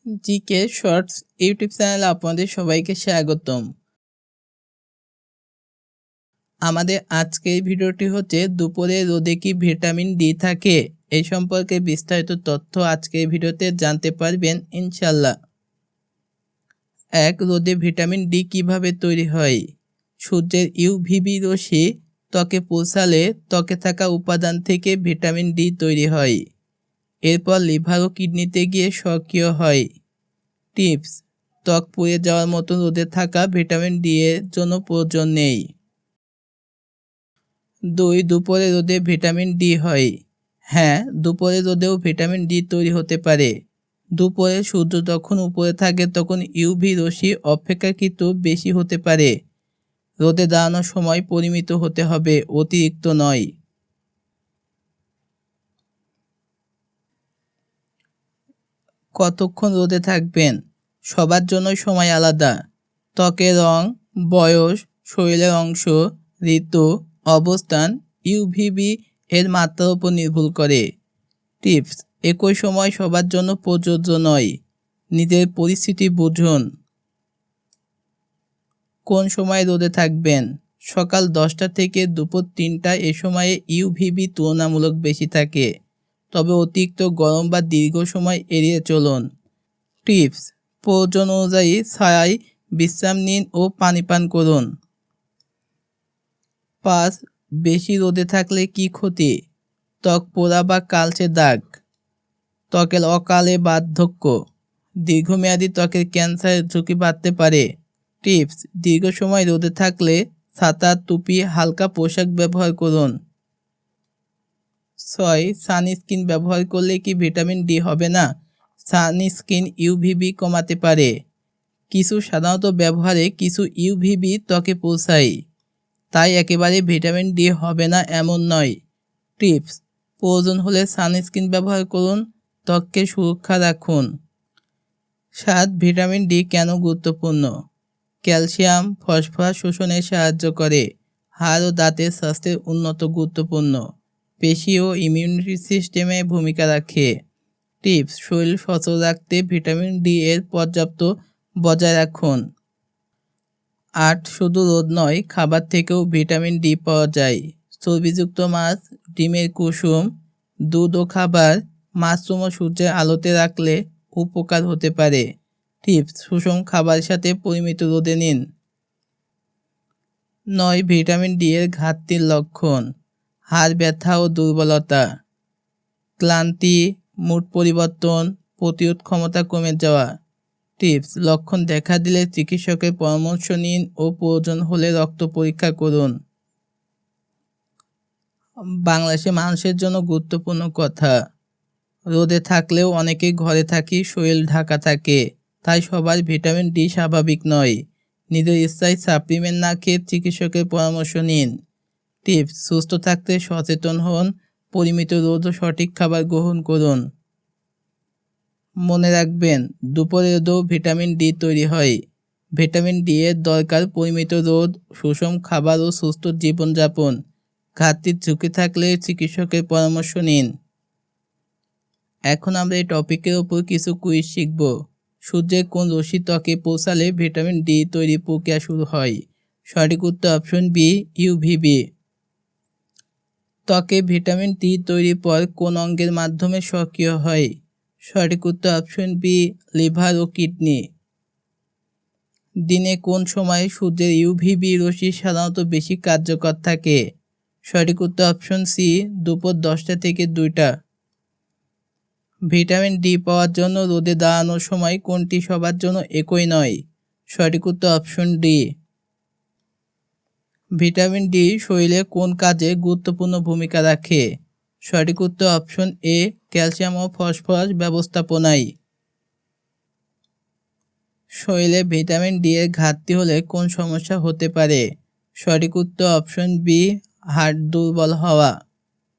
GK shorts YouTube চ্যানেলে আপনাদের সবাইকে স্বাগতম। আমাদের আজকের ভিডিওটি হচ্ছে দুপুরে রোদে কি ভিটামিন ডি থাকে, এই সম্পর্কে বিস্তারিত তথ্য আজকের ভিডিওতে জানতে পারবেন ইনশাল্লাহ। রোদে ভিটামিন ডি কিভাবে তৈরি হয়। সূর্যের ইউভিবি রশ্মি ত্বকে পৌঁছালে ত্বকে থাকা উপাদান থেকে ভিটামিন ডি তৈরি হয়। এরপর লিভার ও কিডনিতে গিয়ে সক্রিয় হয়। টিপস: ত্বক পুড়ে যাওয়ার মতো রোদে থাকা ভিটামিন ডি এর জন্য প্রয়োজন নেই। দুপুরে রোদে ভিটামিন ডি হয়। হ্যাঁ, দুপুরে রোদেও ভিটামিন ডি তৈরি হতে পারে। দুপুরে সূর্য যখন উপরে থাকে তখন ইউভি রশ্মি অপেক্ষাকৃত বেশি হতে পারে। রোদে দাঁড়ানোর সময় পরিমিত হতে হবে, অতিরিক্ত নয়। কতক্ষণ রোদে থাকবেন? সবার জন্যই সময় আলাদা। ত্বকের রং, বয়স, শরীরের অংশ, ঋতু, অবস্থান, ইউভিবি এর মাত্রার উপর নির্ভর করে। টিপস: একই সময় সবার জন্য প্রযোজ্য নয়। নিজের পরিস্থিতি বুঝুন। কোন সময় রোদে থাকবেন? সকাল 10টা থেকে দুপুর 3টা, এ সময়ে ইউভিবি তুলনামূলক বেশি থাকে, তবে অতিরিক্ত গরম বা দীর্ঘ সময় এড়িয়ে চলুন। টিপস: প্রয়োজন অনুযায়ী ছায়ায় বিশ্রাম নিন ও পানি পান করুন। 5. বেশি রোদে থাকলে কি ক্ষতি? ত্বক পোড়া বা কালচে দাগ, ত্বকের অকালে বার্ধক্য, দীর্ঘমেয়াদী ত্বকের ক্যান্সারের ঝুঁকি বাড়তে পারে। টিপস: দীর্ঘ সময় রোদে থাকলে ছাতা, টুপি, হালকা পোশাক ব্যবহার করুন। 6. সানস্ক্রিন ব্যবহার করলে কি ভিটামিন ডি হবে না? সানস্ক্রিন ইউভিবি কমাতে পারে। কিছু সাধারণত ব্যবহারে কিছু ইউভিবি ত্বকে পৌঁছায়, তাই একেবারে ভিটামিন ডি হবে না এমন নয়। টিপস: প্রয়োজন হলে সানস্ক্রিন ব্যবহার করুন, ত্বককে সুরক্ষা রাখুন। 7. ভিটামিন ডি কেন গুরুত্বপূর্ণ? ক্যালসিয়াম, ফসফরাস শোষণে সাহায্য করে। হাড় ও দাঁতের স্বাস্থ্যের উন্নত গুরুত্বপূর্ণ। পেশি ও ইমিউনিটি সিস্টেমে ভূমিকা রাখে। টিপস: শরীর সচল রাখতে ভিটামিন ডি এর পর্যাপ্ত বজায় রাখুন। 8. শুধু রোদ নয়, খাবার থেকেও ভিটামিন ডি পাওয়া যায়। চর্বিযুক্ত মাছ, ডিমের কুসুম, দুধ ও খাবার, মাশরুম ও সূর্যের আলোতে রাখলে উপকার হতে পারে। টিপস: সুষম খাবারের সাথে পরিমিত রোদে নিন। 9. ভিটামিন ডি এর ঘাটতির লক্ষণ: হাড় ব্যথা ও দুর্বলতা, ক্লান্তি, মুড পরিবর্তন, প্রতিরোধ ক্ষমতা কমে যাওয়া। টিপস: লক্ষণ দেখা দিলে চিকিৎসকের পরামর্শ নিন ও প্রয়োজন হলে রক্ত পরীক্ষা করুন। বাংলাদেশের মানুষের জন্য গুরুত্বপূর্ণ কথা: রোদে থাকলেও অনেকেই ঘরে থাকি, শরীর ঢাকা থাকে, তাই সবার ভিটামিন ডি স্বাভাবিক নয়। নিজের ইচ্ছায় সাপ্লিমেন্ট না খেয়ে চিকিৎসকের পরামর্শ নিন। টিপস: সুস্থ থাকতে সচেতন হন, পরিমিত রোদ ও সঠিক খাবার গ্রহণ করুন। মনে রাখবেন, দুপুরে রোদেও ভিটামিন ডি তৈরি হয়। ভিটামিন ডি এর দরকার পরিমিত রোদ, সুষম খাবার ও সুস্থ জীবনযাপন। ঘাটতির ঝুঁকি থাকলে চিকিৎসকের পরামর্শ নিন। এখন আমরা এই টপিকের উপর কিছু কুইজ শিখব। সূর্যের কোন রশ্মি ত্বকে পৌঁছালে ভিটামিন ডি তৈরির প্রক্রিয়া শুরু হয়? সঠিক উত্তর অপশন বি, ইউভিবি। ত্বকে ভিটামিন ডি তৈরির পর কোন অঙ্গের মাধ্যমে সক্রিয় হয়? সঠিক উত্তর অপশন বি, লিভার ও কিডনি। দিনে কোন সময়ে সূর্যের ইউভিবি রশ্মি সাধারণত বেশি কার্যকর থাকে? সঠিক উত্তর অপশন সি, দুপুর 10টা থেকে 2টা। ভিটামিন ডি পাওয়ার জন্য রোদে দাঁড়ানোর সময় কোনটি সবার জন্য একই নয়? সঠিক উত্তর অপশন ডি। ভিটামিন ডি শরীরে কোন কাজে গুরুত্বপূর্ণ ভূমিকা রাখে? সঠিক উত্তর অপশন এ, ক্যালসিয়াম ও ফসফরাস ব্যবস্থাপনায়। শরীরে ভিটামিন ডি এর ঘাটতি হলে কোন সমস্যা হতে পারে? সঠিক উত্তর অপশন বি, হাড় দুর্বল হওয়া।